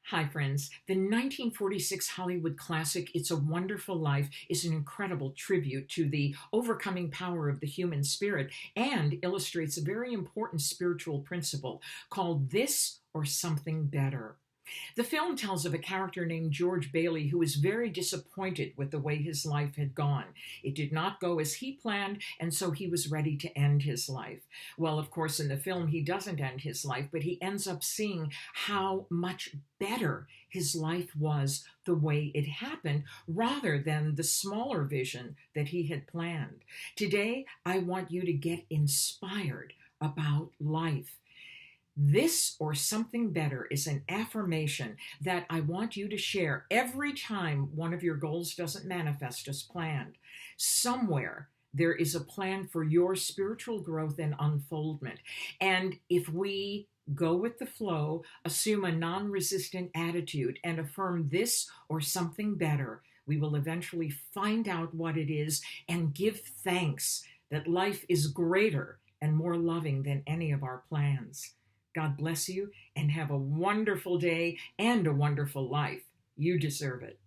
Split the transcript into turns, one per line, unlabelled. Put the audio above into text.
Hi, friends. The 1946 Hollywood classic It's a Wonderful Life is an incredible tribute to the overcoming power of the human spirit and illustrates a very important spiritual principle called this or something better. The film tells of a character named George Bailey who was very disappointed with the way his life had gone. It did not go as he planned, and so he was ready to end his life. Well, of course, in the film, he doesn't end his life, but he ends up seeing how much better his life was the way it happened rather than the smaller vision that he had planned. Today, I want you to get inspired about life. This or something better is an affirmation that I want you to share every time one of your goals doesn't manifest as planned. Somewhere there is a plan for your spiritual growth and unfoldment. And if we go with the flow, assume a non-resistant attitude, and affirm this or something better, we will eventually find out what it is and give thanks that life is greater and more loving than any of our plans. God bless you and have a wonderful day and a wonderful life. You deserve it.